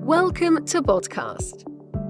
Welcome to Podcast,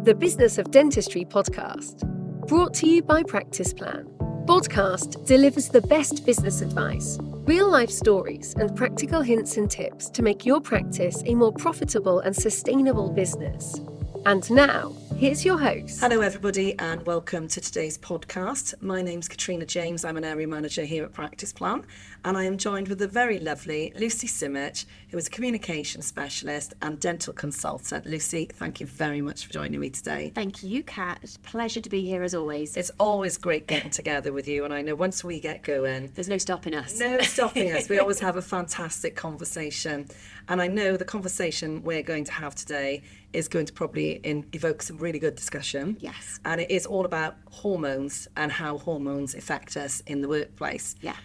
the Business of Dentistry podcast, brought to you by Practice Plan. Podcast delivers the best business advice, real-life stories, and practical hints and tips to make your practice a more profitable and sustainable business. And now, here's your host. Hello everybody and welcome to today's podcast. My name's Katrina James. I'm an area manager here at Practice Plan, and I am joined with the very lovely Lucie Simic, who is a communication specialist and dental consultant. Lucie, thank you very much for joining me today. Thank you, Kat. It's a pleasure to be here as always. It's always great getting together with you, and I know once we get going, there's no stopping us. No stopping us. We always have a fantastic conversation, and I know the conversation we're going to have today is going to probably evoke some really good discussion. Yes. And it is all about hormones and how hormones affect us in the workplace. Yeah.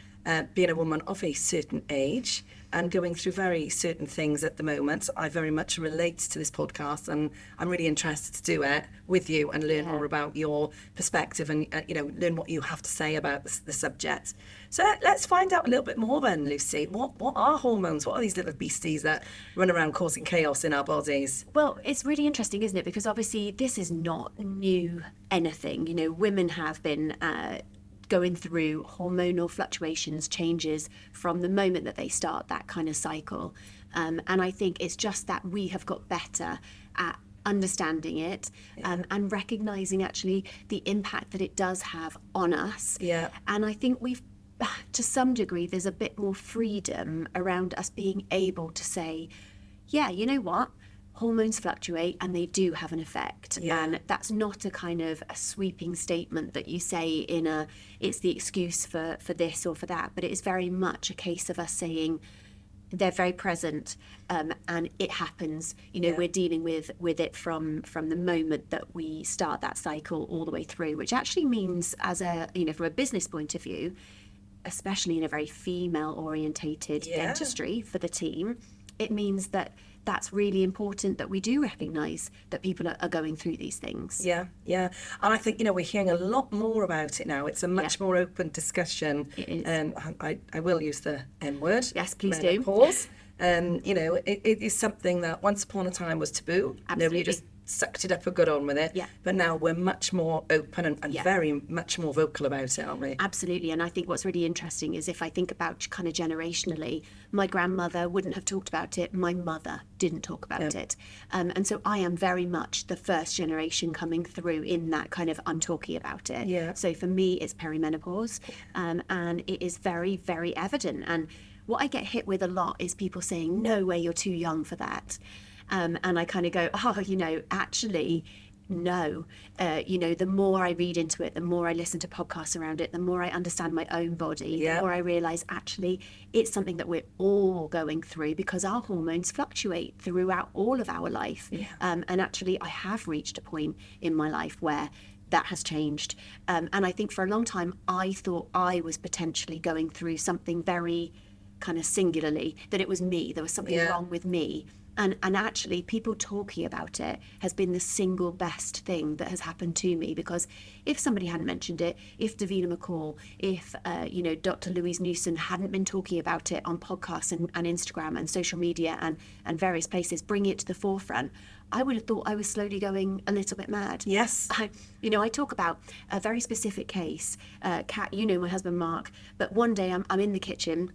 Being a woman of a certain age and going through very certain things at the moment, I very much relate to this podcast, and I'm really interested to do it with you and learn more about your perspective and learn what you have to say about the subject. So let's find out a little bit more then, Lucie. What are hormones? What are these little beasties that run around causing chaos in our bodies? Well, it's really interesting, isn't it? Because obviously this is not new anything. You know, women have been going through hormonal fluctuations, changes from the moment that they start that kind of cycle. And I think it's just that we have got better at understanding it and recognizing actually the impact that it does have on us. Yeah. And I think to some degree, there's a bit more freedom around us being able to say, yeah, you know what? Hormones fluctuate and they do have an effect. Yeah. And that's not a kind of a sweeping statement that you say it's the excuse for this or for that, but it is very much a case of us saying they're very present and it happens. We're dealing with it from the moment that we start that cycle all the way through, which actually means from a business point of view, especially in a very female orientated dentistry for the team, it means that's really important that we do recognise that people are going through these things. Yeah. And I think, we're hearing a lot more about it now. It's a much more open discussion. It is. I will use the M word. Yes, please menopause. Do. It is something that once upon a time was taboo. Absolutely. Nobody just sucked it up and got on with it. Yeah. But now we're much more open and very much more vocal about it, aren't we? Absolutely. And I think what's really interesting is if I think about kind of generationally, my grandmother wouldn't have talked about it. My mother didn't talk about it. And so I am very much the first generation coming through in that kind of I'm talking about it. Yeah. So for me, it's perimenopause. And it is very, very evident. And what I get hit with a lot is people saying, no way, you're too young for that. And I kind of go, actually, no. The more I read into it, the more I listen to podcasts around it, the more I understand my own body, the more I realise actually it's something that we're all going through because our hormones fluctuate throughout all of our life. Yeah. And actually, I have reached a point in my life where that has changed. And I think for a long time, I thought I was potentially going through something very kind of singularly, that it was me. There was something wrong with me. And actually, people talking about it has been the single best thing that has happened to me, because if somebody hadn't mentioned it, if Davina McCall, if Dr. Louise Newson hadn't been talking about it on podcasts and Instagram and social media and various places, bringing it to the forefront, I would have thought I was slowly going a little bit mad. Yes. I talk about a very specific case. Kat, my husband Mark, but one day I'm in the kitchen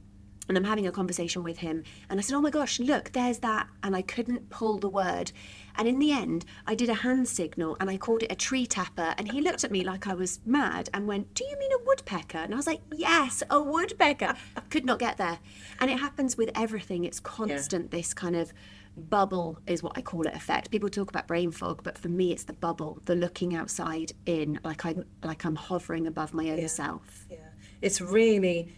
and I'm having a conversation with him. And I said, oh my gosh, look, there's that. And I couldn't pull the word. And in the end, I did a hand signal and I called it a tree tapper. And he looked at me like I was mad and went, do you mean a woodpecker? And I was like, yes, a woodpecker. Could not get there. And it happens with everything. It's constant, this kind of bubble is what I call it effect. People talk about brain fog, but for me, it's the bubble, the looking outside in, like I'm hovering above my own self. Yeah. It's really...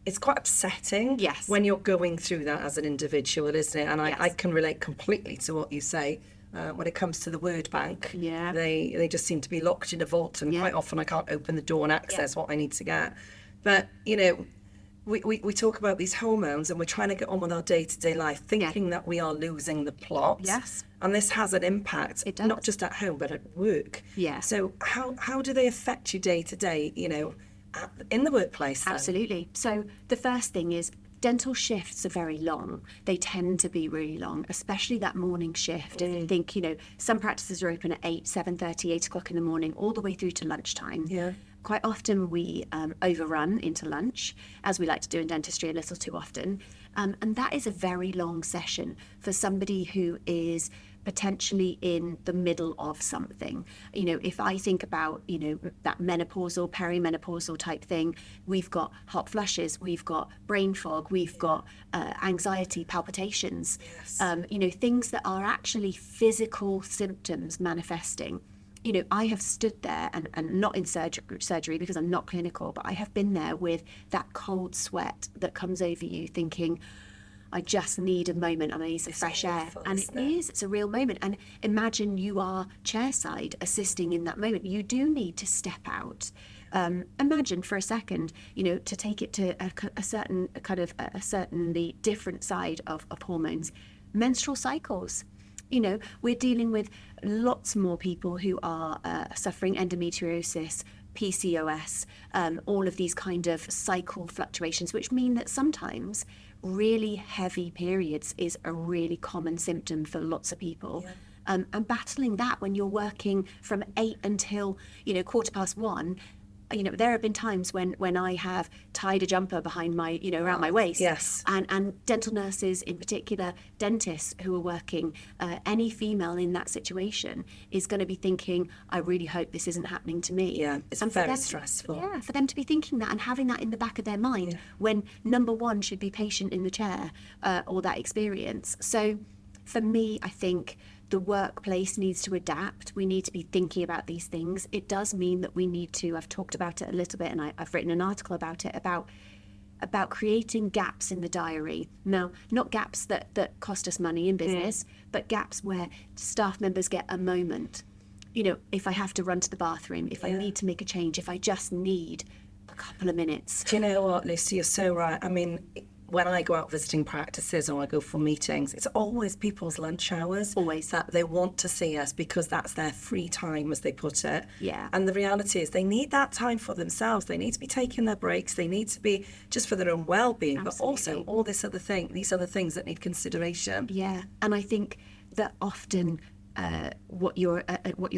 It's quite upsetting when you're going through that as an individual, isn't it? And I can relate completely to what you say when it comes to the word bank. Yeah. They just seem to be locked in a vault, and quite often I can't open the door and access what I need to get. But, we talk about these hormones and we're trying to get on with our day-to-day life thinking that we are losing the plot. Yes. And this has an impact, it does. Not just at home, but at work. Yeah. So how do they affect you day to day, in the workplace? Then? Absolutely. So the first thing is dental shifts are very long. They tend to be really long, especially that morning shift. And I think, some practices are open at 8, 7:30, 8 o'clock in the morning, all the way through to lunchtime. Yeah. Quite often we overrun into lunch, as we like to do in dentistry a little too often. And that is a very long session for somebody who is potentially in the middle of something. If I think about, that menopausal, perimenopausal type thing, we've got hot flushes, we've got brain fog, we've got anxiety, palpitations, things that are actually physical symptoms manifesting. I have stood there and not in surgery because I'm not clinical, but I have been there with that cold sweat that comes over you thinking, I just need a moment and I need some fresh air. And it's a real moment. And imagine you are chairside assisting in that moment. You do need to step out. Imagine for a second, to take it to a certain kind of a certainly different side of hormones, menstrual cycles. We're dealing with lots more people who are suffering endometriosis, PCOS, all of these kind of cycle fluctuations, which mean that sometimes really heavy periods is a really common symptom for lots of people. And battling that when you're working from 8 until, 1:15, there have been times when I have tied a jumper behind my, around my waist. Yes. And dental nurses in particular, dentists who are working, any female in that situation is going to be thinking, I really hope this isn't happening to me. Yeah, it's very stressful. Yeah, for them to be thinking that and having that in the back of their mind when number one should be patient in the chair or that experience. So for me, I think the workplace needs to adapt. We need to be thinking about these things. It does mean that we need to, I've talked about it a little bit and I've written an article about it, about creating gaps in the diary. Now, not gaps that cost us money in business, but gaps where staff members get a moment. If I have to run to the bathroom, if I need to make a change, if I just need a couple of minutes. Do you know what, Lucy, you're so right. I mean, when I go out visiting practices or I go for meetings, it's always people's lunch hours. Always. That they want to see us because that's their free time, as they put it. Yeah. And the reality is they need that time for themselves. They need to be taking their breaks. They need to be just for their own well-being, Absolutely. but also all these other things that need consideration. Yeah. And I think that often what you're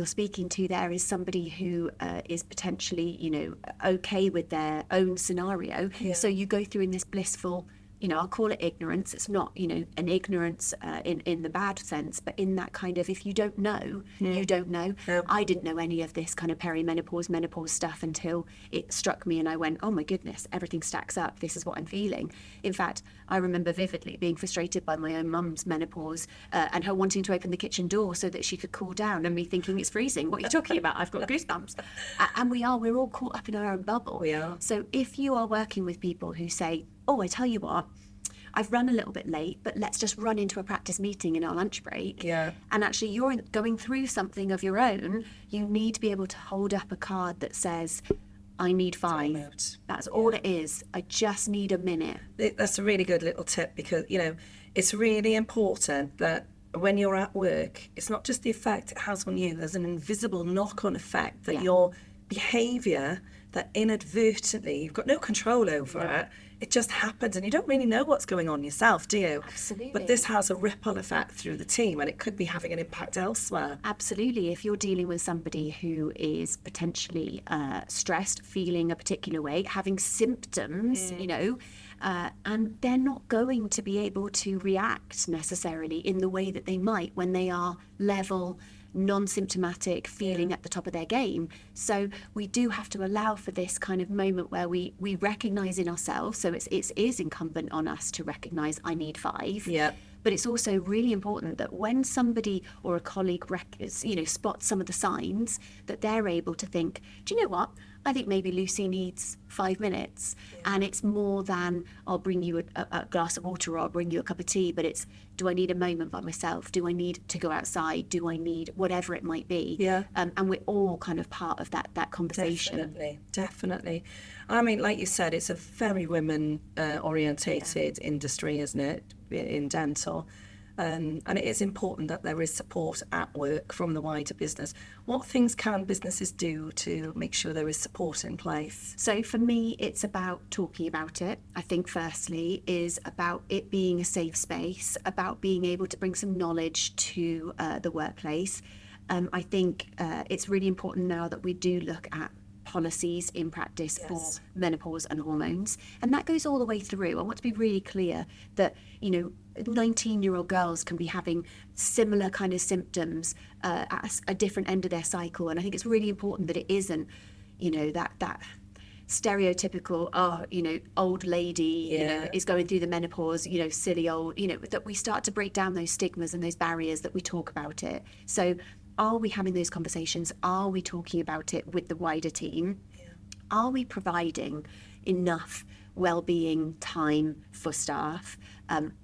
speaking to there is somebody who is potentially, okay with their own scenario. Yeah. So you go through in this blissful, I'll call it ignorance. It's not, an ignorance in the bad sense, but in that kind of, if you don't know, you don't know. Yeah. I didn't know any of this kind of perimenopause, menopause stuff until it struck me and I went, oh my goodness, everything stacks up. This is what I'm feeling. In fact, I remember vividly being frustrated by my own mum's menopause and her wanting to open the kitchen door so that she could cool down and me thinking it's freezing. What are you talking about? I've got goosebumps. And we're all caught up in our own bubble. We are. So if you are working with people who say, oh, I tell you what, I've run a little bit late, but let's just run into a practice meeting in our lunch break. Yeah. And actually you're going through something of your own, you need to be able to hold up a card that says, I need 5. That's all it is. I just need a minute. That's a really good little tip because, it's really important that when you're at work, it's not just the effect it has on you. There's an invisible knock-on effect that your behaviour, that inadvertently, you've got no control over it, it just happens and you don't really know what's going on yourself, do you? Absolutely. But this has a ripple effect through the team and it could be having an impact elsewhere. Absolutely. If you're dealing with somebody who is potentially stressed, feeling a particular way, having symptoms, and they're not going to be able to react necessarily in the way that they might when they are level, non-symptomatic, feeling at the top of their game. So we do have to allow for this kind of moment where we recognise in ourselves. So it is incumbent on us to recognise I need 5. Yeah. But it's also really important that when somebody or a colleague spots some of the signs, that they're able to think, do you know what? I think maybe Lucy needs 5 minutes. Yeah. And it's more than I'll bring you a glass of water or I'll bring you a cup of tea, but it's, do I need a moment by myself? Do I need to go outside? Do I need whatever it might be? Yeah. And we're all kind of part of that conversation. Definitely. I mean, like you said, it's a very women orientated industry, isn't it, in dental? And it is important that there is support at work from the wider business. What things can businesses do to make sure there is support in place? So for me, it's about talking about it. I think firstly is about it being a safe space, about being able to bring some knowledge to the workplace. I think it's really important now that we do look at policies in practice for menopause and hormones, and that goes all the way through. I want to be really clear that 19-year-old girls can be having similar kind of symptoms at a different end of their cycle, and I think it's really important that it isn't that stereotypical old lady is going through the menopause, silly old, that we start to break down those stigmas and those barriers, that we talk about it. So are we having those conversations? Are we talking about it with the wider team? Are we providing enough well-being time for staff?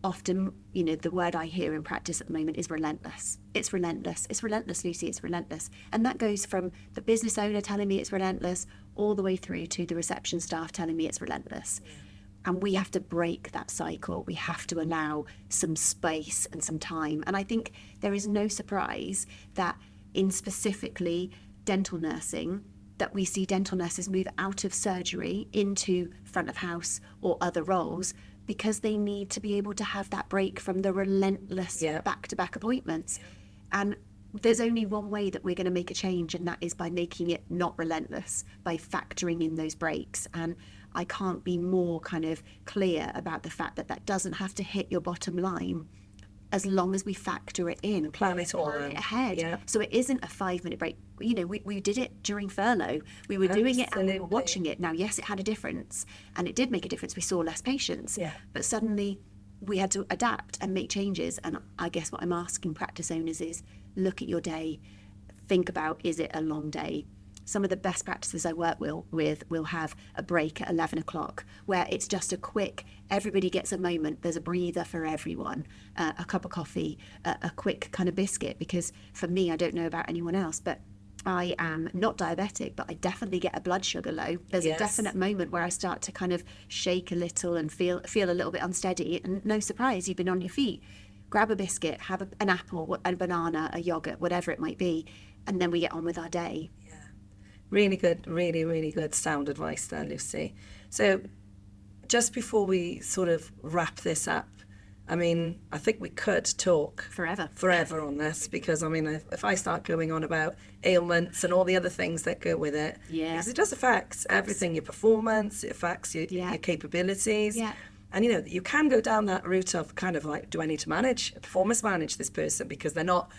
Often, the word I hear in practice at the moment is relentless. It's relentless. It's relentless, Lucy. It's relentless. And that goes from the business owner telling me it's relentless all the way through to the reception staff telling me it's relentless. And we have to break that cycle. We have to allow some space and some time. And I think there is no surprise that in specifically dental nursing, that we see dental nurses move out of surgery into front of house or other roles because they need to be able to have that break from the relentless back-to-back appointments. And there's only one way that we're going to make a change, and that is by making it not relentless, by factoring in those breaks. And I can't be more kind of clear about the fact that that doesn't have to hit your bottom line as long as we factor it in. Plan it all ahead. Yeah. So it isn't a 5-minute break. We did it during furlough. We were doing it and we were watching it. Now, yes, it had a difference, and it did make a difference. We saw less patients. But suddenly we had to adapt and make changes. And I guess what I'm asking practice owners is, look at your day. Think about, is it a long day? Some of the best practices I work with will have a break at 11 o'clock where it's just a quick, everybody gets a moment, there's a breather for everyone, a cup of coffee, a quick kind of biscuit. Because for me, I don't know about anyone else, but I am not diabetic, but I definitely get a blood sugar low. There's a definite moment where I start to kind of shake a little and feel a little bit unsteady. And no surprise, you've been on your feet. Grab a biscuit, have an apple, a banana, a yogurt, whatever it might be, and then we get on with our day. Really good, really, really good sound advice there, Lucy. So just before we sort of wrap this up, I mean, I think we could talk forever on this, because, I mean, if I start going on about ailments and all the other things that go with it, because it does affect everything, your performance, it affects your capabilities. And, you can go down that route of kind of like, do I need to performance manage this person because they're not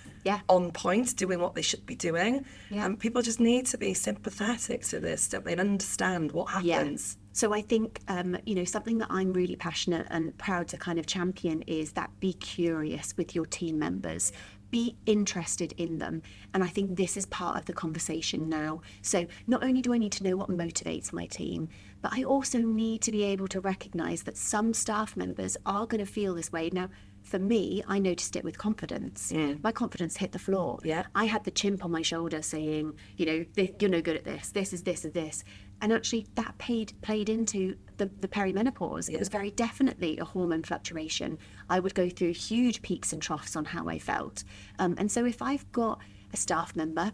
on point doing what they should be doing? And people just need to be sympathetic to this, don't they, and understand what happens. So I think, something that I'm really passionate and proud to kind of champion is that be curious with your team members. Be interested in them. And I think this is part of the conversation now. So not only do I need to know what motivates my team, but I also need to be able to recognise that some staff members are going to feel this way. Now, for me, I noticed it with confidence. My confidence hit the floor. I had the chimp on my shoulder saying, you're no good at this. This is this and this. And actually that played into the perimenopause. It was very definitely a hormone fluctuation. I would go through huge peaks and troughs on how I felt. And so if I've got a staff member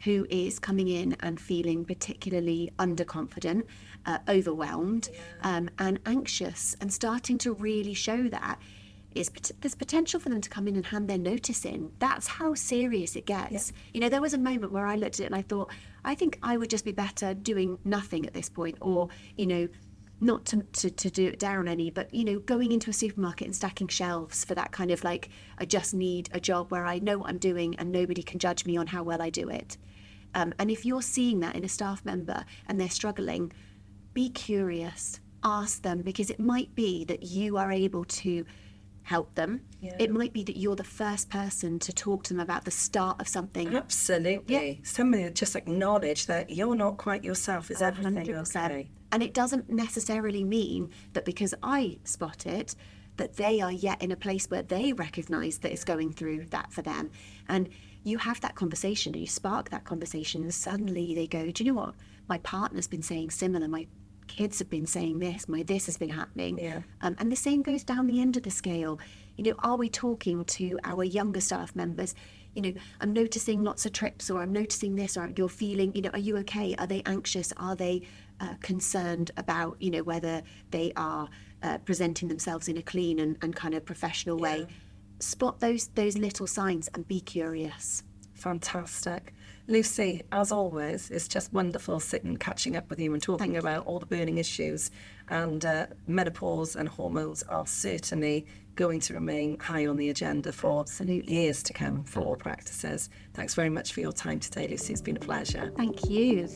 who is coming in and feeling particularly underconfident, overwhelmed, and anxious, and starting to really show that, there's potential for them to come in and hand their notice in. That's how serious it gets. There was a moment where I looked at it and I thought, I think I would just be better doing nothing at this point, or, not to do it down any, but, going into a supermarket and stacking shelves for that kind of like, I just need a job where I know what I'm doing and nobody can judge me on how well I do it. And if you're seeing that in a staff member and they're struggling, be curious, ask them, because it might be that you are able to help them. It might be that you're the first person to talk to them about the start of something. Absolutely. Somebody just acknowledge that you're not quite yourself. Is everything 100%. okay? And it doesn't necessarily mean that because I spot it, that they are yet in a place where they recognise that it's going through that for them. And you have that conversation, and you spark that conversation, and suddenly they go, do you know what? My partner's been saying similar, my kids have been saying this has been happening. And the same goes down the end of the scale. are we talking to our younger staff members? I'm noticing lots of trips, or I'm noticing this, or you're feeling, are you okay? Are they anxious? Are they concerned about, whether they are presenting themselves in a clean and kind of professional way? Spot those little signs and be curious. Fantastic. Lucie, as always, it's just wonderful sitting, catching up with you and talking about all the burning issues. And menopause and hormones are certainly going to remain high on the agenda for years to come for all practices. Thanks very much for your time today, Lucie. It's been a pleasure. Thank you.